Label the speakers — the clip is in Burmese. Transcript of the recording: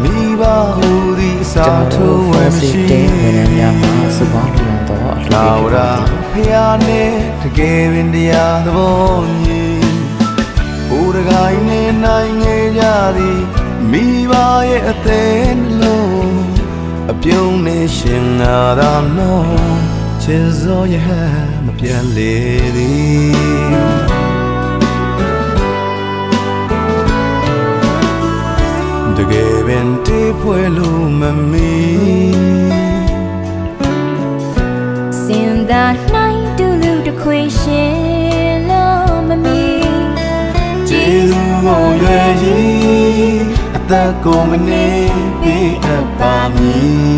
Speaker 1: မိဘဟူသည်စာထိုးဝဲမရှိလာဝရာဖျားနဲ့တကယ်ပင်တရားသဘောညီဘိုးတကိုင်းနဲ့နိုင်ငယ်ကြသည်မိဘရဲ့အသေးနှလုံးအပြုံးနဲ့ရှင်ငါသာနော်ချစ်စောရဟမပြန်လေသည်တကယ်ပင်တေးဖွဲလို့မမီ
Speaker 2: စင်သာနိုင်တူလူတခွေရှင်လို့မမီ
Speaker 1: ကျေးဇူးကိုရွယ်ရည်အသက်ကိုမနေပေးအပ်ပါမည်